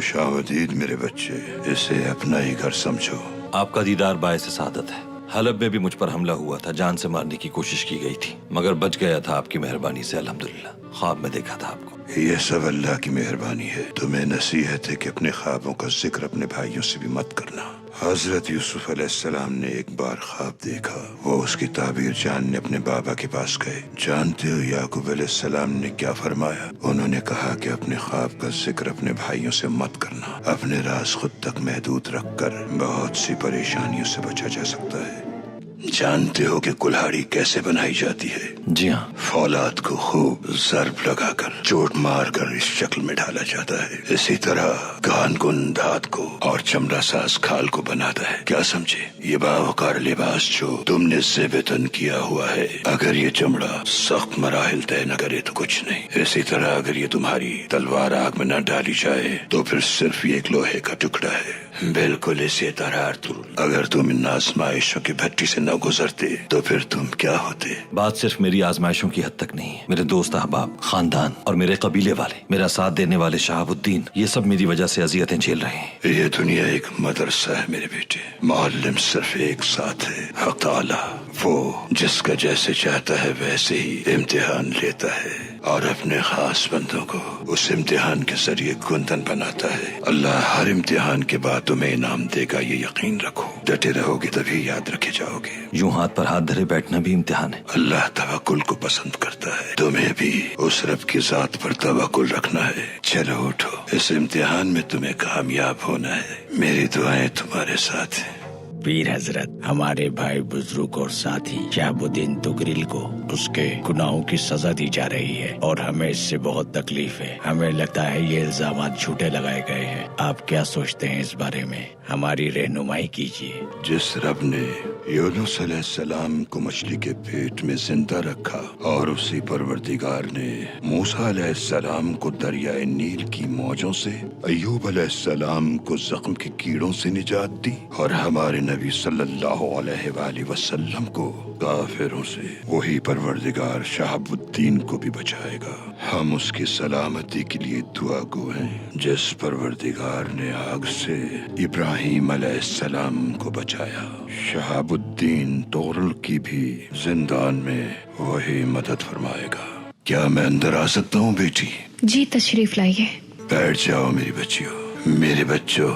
खुश आमदीद मेरे बच्चे, इसे अपना ही घर समझो। आपका दीदार बायस सादत है। हलब में भी मुझ पर हमला हुआ था, जान से मारने की कोशिश की गई थी, मगर बच गया था आपकी मेहरबानी से अल्हम्दुलिल्लाह। ख्वाब में देखा था आपको। ये सब अल्लाह की मेहरबानी है। तुम्हें नसीहत है कि अपने ख्वाबों का जिक्र अपने भाइयों से भी मत करना। हजरत यूसुफ अलैहिस्सलाम ने एक बार ख्वाब देखा। वो उसकी ताबीर जानने अपने बाबा के पास गए। जानते हो याकूब अलैहिस्सलाम ने क्या फरमाया? उन्होंने कहा कि अपने ख्वाब का जिक्र अपने भाइयों से मत करना। अपने राज खुद तक महदूद रखकर बहुत सी परेशानियों से बचा जा सकता है। जानते हो कि कुल्हाड़ी कैसे बनाई जाती है? जी हाँ। फौलाद को खूब ज़र्ब लगाकर चोट मारकर इस शक्ल में ढाला जाता है। इसी तरह कान को धात को और चमड़ा साज खाल को बनाता है। क्या समझे? ये बावकार लिबास जो तुमने ज़ेबतन किया हुआ है, अगर ये चमड़ा सख्त मराहिल तय न करे तो कुछ नहीं। इसी तरह अगर ये तुम्हारी तलवार आग में न डाली जाए तो फिर सिर्फ ये एक लोहे का टुकड़ा है। बिल्कुल इसी तरह अर्तुल, अगर तुम इन आजमाइशों की भट्टी से न गुजरते तो फिर तुम क्या होते? बात सिर्फ मेरी आजमाइशों की हद तक नहीं है। मेरे दोस्त अहबाब, खानदान और मेरे कबीले वाले, मेरा साथ देने वाले शहाबुद्दीन, ये सब मेरी वजह से अजियतें झेल रहे हैं। ये दुनिया एक मदरसा है मेरे बेटे। मुअल्लिम सिर्फ एक साथ है, हक ताला। वो जिसका जैसे चाहता है वैसे ही इम्तिहान लेता है और अपने खास बंदों को उस इम्तिहान के जरिए गुंदन बनाता है। अल्लाह हर इम्तिहान के बाद तुम्हें इनाम देगा, ये यकीन रखो। डटे रहोगे तभी याद रखे जाओगे। यूं हाथ पर हाथ धरे बैठना भी इम्तिहान है। अल्लाह तवक्कुल को पसंद करता है। तुम्हें भी उस रब की जात पर तवक्कुल रखना है। चलो उठो, इस इम्तिहान में तुम्हें कामयाब होना है। मेरी दुआएं तुम्हारे साथ हैं। पीर हजरत, हमारे भाई बुजुर्ग और साथी शहाबुद्दीन तुगरिल को उसके गुनाहों की सजा दी जा रही है और हमें इससे बहुत तकलीफ है। हमें लगता है ये इल्जामात झूठे लगाए गए हैं। आप क्या सोचते हैं इस बारे में? हमारी रहनुमाई कीजिए। जिस रब ने यूनुस अलैहिस्सलाम को मछली के पेट में जिंदा रखा और उसी परवरदिगार ने मूसा अलैहिस्सलाम को दरियाए नील की मौजों से, अय्यूब अलैहिस्सलाम को जख्म के कीड़ों से निजात दी और हमारे नबी सल्लल्लाहु अलैहि वसल्लम को काफिरों से, वही परवरदिगार शहाबुद्दीन को भी बचाएगा। हम उसकी सलामती के लिए दुआ गो हैं। जिस परवरदिगार ने आग से इब्राहिम अलैहिस्सलाम को बचाया, शहाबुद्दीन तोरल की भी जिंदान में वही मदद फरमाएगा। क्या मैं अंदर आ सकता हूँ बेटी? जी तशरीफ लाइए। बैठ जाओ मेरी बच्चियों। मेरे बच्चों,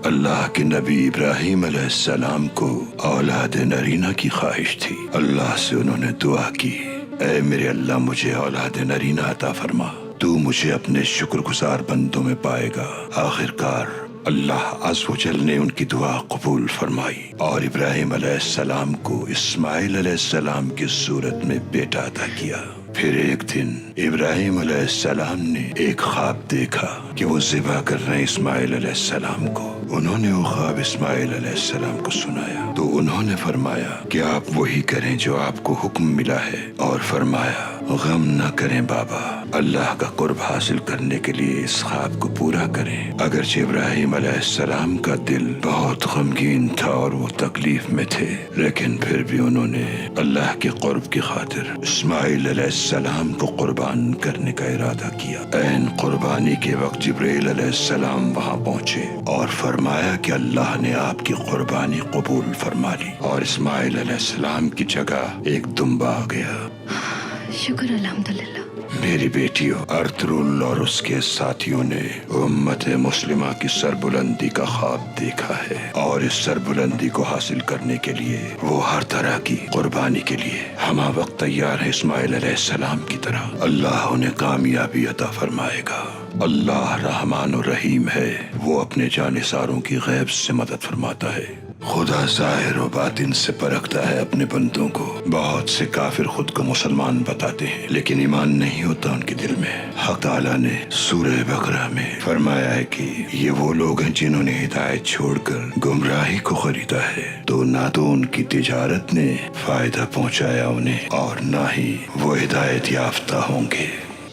अल्लाह के नबी इब्राहिम अलैहिस्सलाम को औलाद नरीना की ख्वाहिश थी। अल्लाह से उन्होंने दुआ की, ऐ मेरे अल्लाह मुझे औलाद नरीना अता फरमा। तू मुझे अपने शुक्रगुजार बंदों में पाएगा। आखिरकार अल्लाह अज़्ज़ व जल ने उनकी दुआ कबूल फरमाई और इब्राहिम अलैहिस्सलाम को इस्माइल अलैहिस्सलाम की सूरत में बेटा अता किया। फिर एक दिन इब्राहिम अलैहिस्सलाम ने एक ख्वाब देखा कि वो ज़िबा कर रहे हैं इस्माइल अलैहिस्सलाम को। उन्होंने वो ख्वाब इस्माइल अलैहिस्सलाम को सुनाया तो उन्होंने फरमाया कि आप वही करें जो आपको हुक्म मिला है, और फरमाया गम न करें बाबा, अल्लाह का कुर्ब हासिल करने के लिए इस ख्वाब को पूरा करें। अगरचे इब्राहिम अलैहिस्सलाम का दिल बहुत गमगीन था और वो तकलीफ में थे, लेकिन फिर भी उन्होंने अल्लाह के कुर्ब की खातिर इस्माइल अलैहिस्सलाम को कुर्बान करने का इरादा किया। ऐन कुर्बानी के वक्त जिब्रील अलैहिस्सलाम वहाँ पहुँचे और फरमाया कि अल्लाह ने आपकी कुर्बानी कबूल फरमा ली और इस्माइल अलैहिस्सलाम की जगह एक दुम्बा आ गया। शुक्र अल्हम्दुलिल्लाह। मेरी बेटियों, अर्तुगरुल और उसके साथियों ने उम्मत मुस्लिमा की सरबुलंदी का ख्वाब देखा है और इस सरबुलंदी को हासिल करने के लिए वो हर तरह की कुर्बानी के लिए हमा वक्त तैयार है। इस्माइल अलैहिस्सलाम की तरह अल्लाह उन्हें कामयाबी अता फरमाएगा। अल्लाह रहमान और रहीम है, वो अपने जानिसारों की गैब से मदद फरमाता है। खुदा ज़ाहिर और बातिन से परखता है अपने बंदों को। बहुत से काफिर खुद को मुसलमान बताते हैं लेकिन ईमान नहीं होता उनके दिल में। हक ताला ने सूरह बकरा में फरमाया है कि ये वो लोग हैं जिन्होंने हिदायत छोड़कर गुमराही को खरीदा है, तो ना तो उनकी तिजारत ने फायदा पहुंचाया उन्हें और ना ही वो हिदायत याफ्ता होंगे।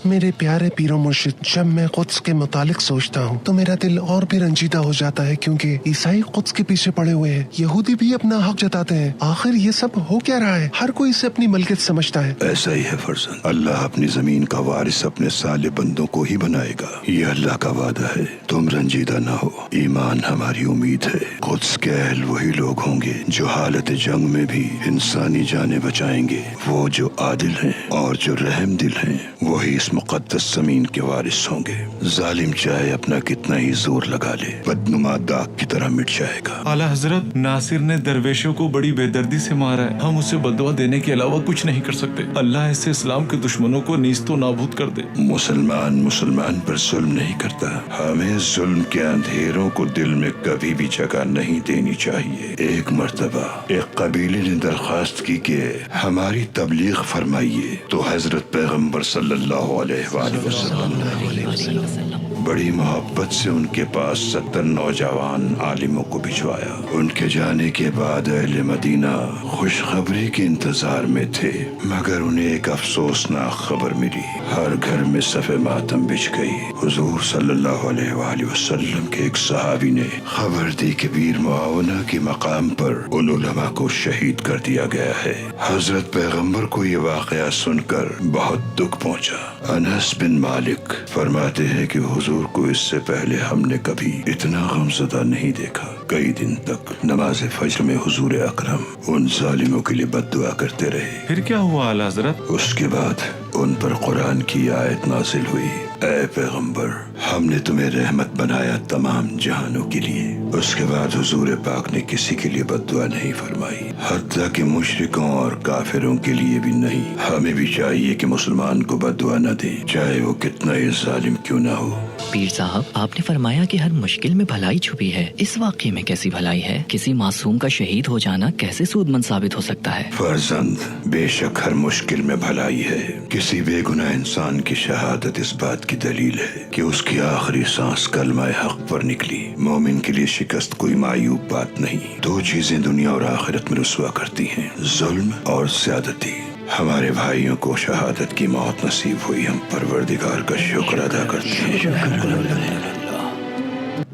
मेरे प्यारे पीरो मुर्शिद, जब मैं कुद्स के मुतालिक सोचता हूँ तो मेरा दिल और भी रंजीदा हो जाता है, क्योंकि ईसाई कुद्स के पीछे पड़े हुए हैं, यहूदी भी अपना हक जताते हैं। आखिर ये सब हो क्या रहा है? हर कोई इसे अपनी मलकियत समझता है। ऐसा ही है फर्जंद, अल्लाह अपनी जमीन का वारिस अपने साले बंदों को ही बनाएगा, ये अल्लाह का वादा है। तुम रंजीदा ना हो, ईमान हमारी उम्मीद है। कुद्स के अहल वही लोग होंगे जो हालत जंग में भी इंसानी जानें बचाएंगे। वो जो आदिल हैं और जो रहम दिल हैं वही इस मुकद्दस जमीन के वारिस होंगे। जालिम चाहे अपना कितना ही जोर लगा ले, बदनुमा दाग की तरह मिट जाएगा। आला हजरत, नासिर ने दरवेशों को बड़ी बेदर्दी से मारा है। हम उसे बददुआ देने के अलावा कुछ नहीं कर सकते। अल्लाह ऐसे इस्लाम के दुश्मनों को नीस्तो नाबूद कर दे। मुसलमान पर जुल्म नहीं करता। हमें जुल्म के अंधेरों को दिल में कभी भी जगह नहीं देनी चाहिए। एक मर्तबा एक कबीले ने दरख्वास्त की कि हमारी तबलीग फरमाइए, तो हजरत पैगम्बर सल्लल्लाहु अलैहि वसल्लम बड़ी मोहब्बत से उनके पास 70 नौजवान आलिमों को भिजवाया। उनके जाने के बाद अहले मदीना खुशखबरी के इंतजार में थे, मगर उन्हें एक अफसोसनाक खबर मिली। हर घर में सफ़े मातम बिछ गई। हुजूर सल्लल्लाहु अलैहि वसल्लम के एक सहाबी ने खबर दी कि वीर मुआवना के मकाम पर उन उलमा को शहीद कर दिया गया है। हजरत पैगम्बर को ये वाक़या सुनकर बहुत दुख पहुंचा। अनस बिन मालिक फरमाते हैं कि हुजूर को इससे पहले हमने कभी इतना गमज़दा नहीं देखा। कई दिन तक नमाज फज्र में हुजूर अकरम उन जालिमों के लिए बद्दुआ करते रहे। फिर क्या हुआ आला हजरत? उसके बाद उन पर कुरान की आयत नाजिल हुई, ऐ पैगम्बर, हमने तुम्हें रहमत बनाया तमाम जहानों के लिए। उसके बाद हुजूर पाक ने किसी के लिए बद्दुआ नहीं फरमाई, हत्ता कि मुशरिकों और काफिरों के लिए भी नहीं। हमें भी चाहिए कि मुसलमान को बद्दुआ न दें, चाहे वो कितना ही जालिम क्यों ना हो। पीर साहब, आपने फरमाया कि हर मुश्किल में भलाई छुपी है। इस वाक़े में कैसी भलाई है? किसी मासूम का शहीद हो जाना कैसे सूदमंद साबित हो सकता है? फर्जंद, बेशक हर मुश्किल में भलाई है। किसी बेगुनाह इंसान की शहादत इस बात की दलील है कि उसकी आखिरी सांस कलमा हक पर निकली। मोमिन के लिए शिकस्त कोई मायूब बात नहीं। दो चीजें दुनिया और आखिरत में रुसवा करती हैं, जुल्म और ज़्यादती। हमारे भाइयों को शहादत की मौत नसीब हुई, हम परवरदिगार का शुक्र अदा करते हैं।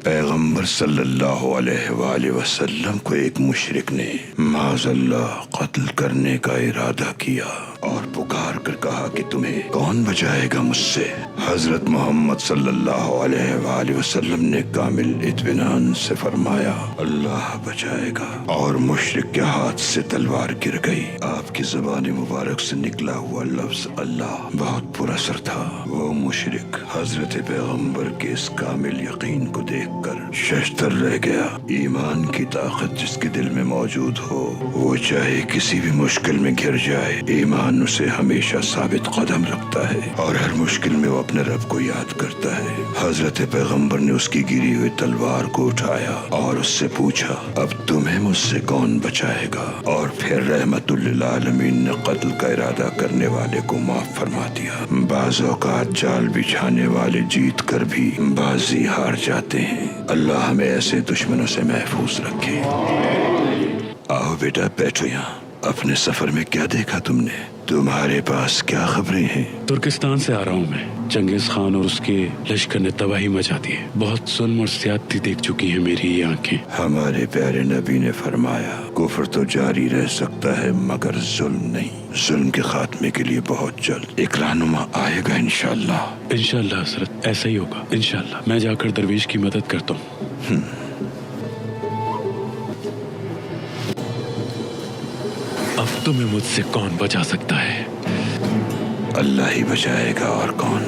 पैगम्बर सल्लल्लाहु अलैहि वसल्लम को एक मुशरिक ने माज़अल्लाह कत्ल करने का इरादा किया और पुकार कर कहा कि तुम्हें कौन बचाएगा मुझसे। हजरत मोहम्मद सल्लल्लाहु अलैहि वसल्लम ने कामिल इत्मीनान से फरमाया, अल्लाह बचाएगा, और मुशरिक के हाथ से तलवार गिर गई। आपकी ज़बान मुबारक से निकला हुआ लफ्ज अल्लाह बहुत पुरअसर था। वो मुशरिक हजरत पैगम्बर के इस कामिल यकीन को देखकर शशदर रह गया। ईमान की ताकत जिसके दिल में मौजूद हो, वो चाहे किसी भी मुश्किल में घिर जाए, ईमान उसे हमेशा साबित कदम रखता है और हर मुश्किल में वो अपने रब को याद करता है। हजरत पैगम्बर ने उसकी गिरी हुई तलवार को उठाया और उससे पूछा, अब तुम्हें मुझसे कौन बचाएगा? और फिर रहमतुल लिल आलमीन ने कत्ल का इरादा करने वाले को माफ फरमा दिया। बाज़ औक़ात जाल बिछाने वाले जीत कर भी बाजी हार जाते हैं। अल्लाह हमें ऐसे दुश्मनों से महफूज रखे। आओ बेटा, बैठो यहाँ। अपने सफर में क्या देखा तुमने? तुम्हारे पास क्या खबरें हैं? तुर्किस्तान से आ रहा हूँ मैं। चंगेज खान और उसके लश्कर ने तबाही मचा दी है। बहुत जुल्म और ज्यादती देख चुकी हैं मेरी ये आंखें। हमारे प्यारे नबी ने फरमाया, कुफ्र तो जारी रह सकता है मगर जुल्म नहीं। जुल्म के खात्मे के लिए बहुत जल्द एक रहनुमा आएगा इंशाअल्लाह। इंशाअल्लाह हजरत, ऐसा ही होगा इंशाअल्लाह। मैं जाकर दरवेश की मदद करता हूँ। अब तुम्हें मुझसे कौन बचा सकता है? अल्लाह ही बचाएगा, और कौन।